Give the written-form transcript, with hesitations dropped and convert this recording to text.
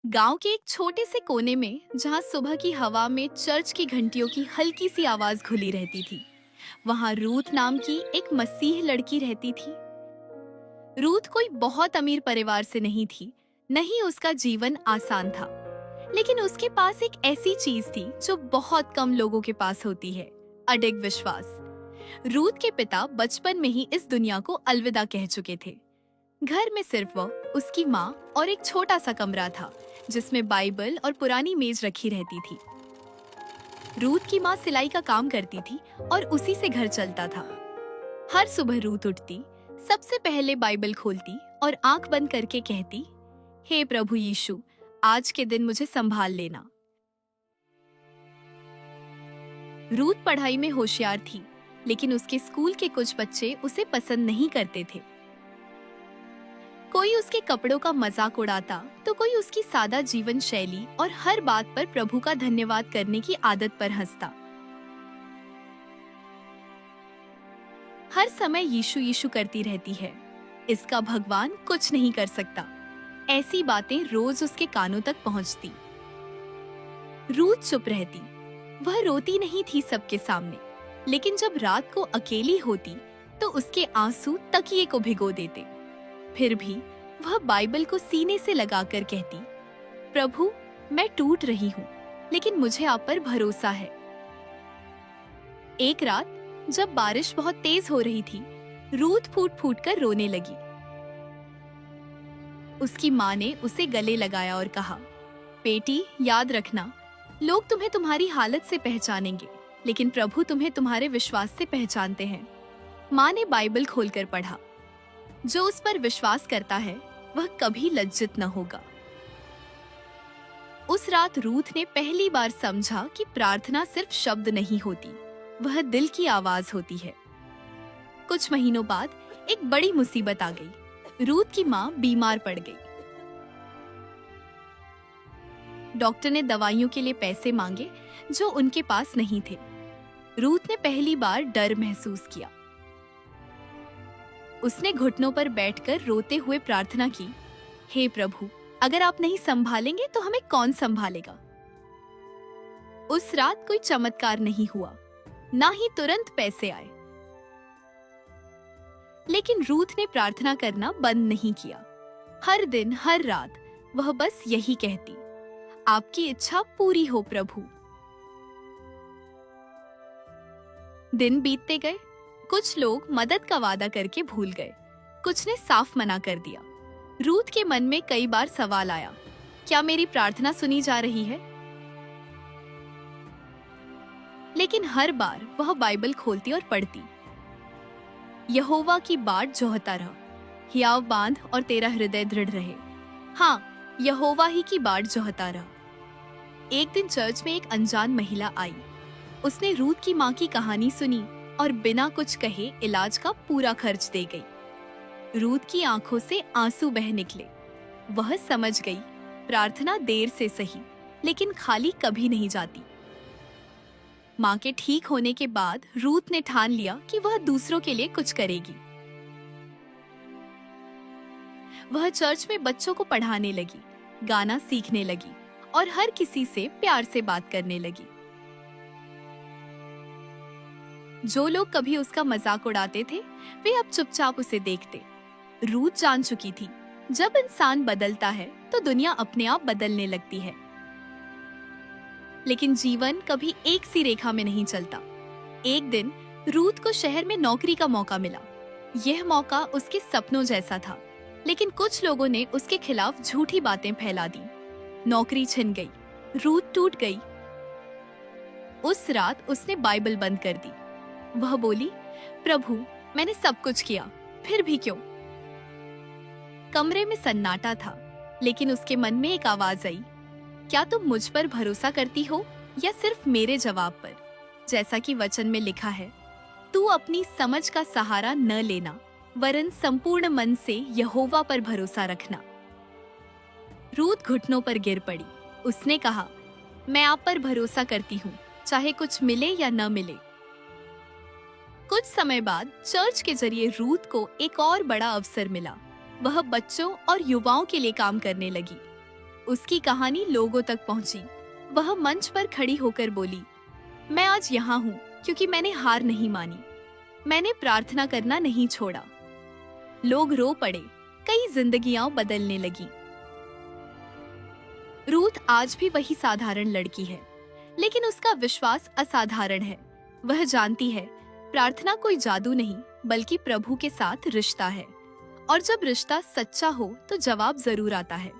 गांव के एक छोटे से कोने में जहां सुबह की हवा में चर्च की घंटियों की हल्की सी आवाज घुली रहती थी, वहां रूथ नाम की एक मसीह लड़की रहती थी। रूथ कोई बहुत अमीर परिवार से नहीं थी, नहीं उसका जीवन आसान था, लेकिन उसके पास एक ऐसी चीज थी जो बहुत कम लोगों के पास होती है, अडिग विश्वास। रूथ के पिता बचपन में ही इस दुनिया को अलविदा कह चुके थे। घर में सिर्फ वह, उसकी माँ और एक छोटा सा कमरा था जिसमें बाइबल और पुरानी मेज रखी रहती थी। रूथ की माँ सिलाई का काम करती थी और उसी से घर चलता था। हर सुबह रूथ उठती, सबसे पहले बाइबल खोलती और आंख बंद करके कहती, हे प्रभु यीशु, आज के दिन मुझे संभाल लेना। रूथ पढ़ाई में होशियार थी, लेकिन उसके स्कूल के कुछ बच्चे उसे पसंद नहीं करते थे। कोई उसके कपड़ों का मजाक उड़ाता, तो कोई उसकी सादा जीवन शैली और हर बात पर प्रभु का धन्यवाद करने की आदत पर हंसता। हर समय यीशु यीशु करती रहती है, इसका भगवान कुछ नहीं कर सकता। ऐसी बातें रोज उसके कानों तक पहुंचती। रूथ चुप रहती। वह रोती नहीं थी सबके सामने, लेकिन जब रात को अकेली होती तो उसके आंसू तकिए को भिगो देते। फिर भी वह बाइबल को सीने से लगाकर कहती, प्रभु, मैं टूट रही हूँ, लेकिन मुझे आप पर भरोसा है। एक रात जब बारिश बहुत तेज हो रही थी, रूथ फूट फूट कर रोने लगी। उसकी माँ ने उसे गले लगाया और कहा, बेटी, याद रखना, लोग तुम्हें तुम्हारी हालत से पहचानेंगे, लेकिन प्रभु तुम्हें तुम्हारे विश्वास से पहचानते हैं। माँ ने बाइबल खोलकर पढ़ा, जो उस पर विश्वास करता है वह कभी लज्जित न होगा। उस रात रूथ ने पहली बार समझा कि प्रार्थना सिर्फ शब्द नहीं होती, वह दिल की आवाज होती है। कुछ महीनों बाद एक बड़ी मुसीबत आ गई। रूथ की माँ बीमार पड़ गई। डॉक्टर ने दवाइयों के लिए पैसे मांगे जो उनके पास नहीं थे। रूथ ने पहली बार डर महसूस किया। उसने घुटनों पर बैठकर रोते हुए प्रार्थना की, हे प्रभु, अगर आप नहीं संभालेंगे तो हमें कौन संभालेगा। उस रात कोई चमत्कार नहीं हुआ, ना ही तुरंत पैसे आए, लेकिन रूथ ने प्रार्थना करना बंद नहीं किया। हर दिन, हर रात वह बस यही कहती, आपकी इच्छा पूरी हो प्रभु। दिन बीतते गए। कुछ लोग मदद का वादा करके भूल गए, कुछ ने साफ मना कर दिया। रूथ के मन में कई बार सवाल आया, क्या मेरी प्रार्थना सुनी जा रही है? लेकिन हर बार वह बाइबल खोलती और पढ़ती, यहोवा की बाट जोहता रह, हियाव बांध और तेरा हृदय दृढ़ रहे। हाँ, यहोवा ही की बाट जोहता रह। एक दिन चर्च में एक अनजान महिला आई। उसने रूथ की माँ की कहानी सुनी और बिना कुछ कहे इलाज का पूरा खर्च दे गई। रूथ की आंखों से आंसू बह निकले। वह समझ गई, प्रार्थना देर से सही, लेकिन खाली कभी नहीं जाती। माँ के ठीक होने के बाद रूथ ने ठान लिया कि वह दूसरों के लिए कुछ करेगी। वह चर्च में बच्चों को पढ़ाने लगी, गाना सीखने लगी और हर किसी से प्यार से बात करने लगी। जो लोग कभी उसका मजाक उड़ाते थे, वे अब चुपचाप उसे देखते। रूथ जान चुकी थी, जब इंसान बदलता है तो दुनिया अपने आप बदलने लगती है। लेकिन जीवन कभी एक सी रेखा में नहीं चलता। एक दिन रूथ को शहर में नौकरी का मौका मिला। यह मौका उसके सपनों जैसा था, लेकिन कुछ लोगों ने उसके खिलाफ झूठी बातें फैला दी। नौकरी छिन गई, रूथ टूट गई। उस रात उसने बाइबल बंद कर दी। वह बोली, प्रभु, मैंने सब कुछ किया, फिर भी क्यों? कमरे में सन्नाटा था, लेकिन उसके मन में एक आवाज आई, क्या तुम मुझ पर भरोसा करती हो या सिर्फ मेरे जवाब पर? जैसा कि वचन में लिखा है, तू अपनी समझ का सहारा न लेना, वरन संपूर्ण मन से यहोवा पर भरोसा रखना। रूथ घुटनों पर गिर पड़ी। उसने कहा, मैं आप पर भरोसा करती हूँ, चाहे कुछ मिले या न मिले। कुछ समय बाद चर्च के जरिए रूथ को एक और बड़ा अवसर मिला। वह बच्चों और युवाओं के लिए काम करने लगी। उसकी कहानी लोगों तक पहुंची। वह मंच पर खड़ी होकर बोली, मैं आज यहाँ हूँ क्योंकि मैंने हार नहीं मानी, मैंने प्रार्थना करना नहीं छोड़ा। लोग रो पड़े, कई जिंदगियां बदलने लगी। रूथ आज भी वही साधारण लड़की है, लेकिन उसका विश्वास असाधारण है। वह जानती है प्रार्थना कोई जादू नहीं, बल्कि प्रभु के साथ रिश्ता है, और जब रिश्ता सच्चा हो तो जवाब जरूर आता है।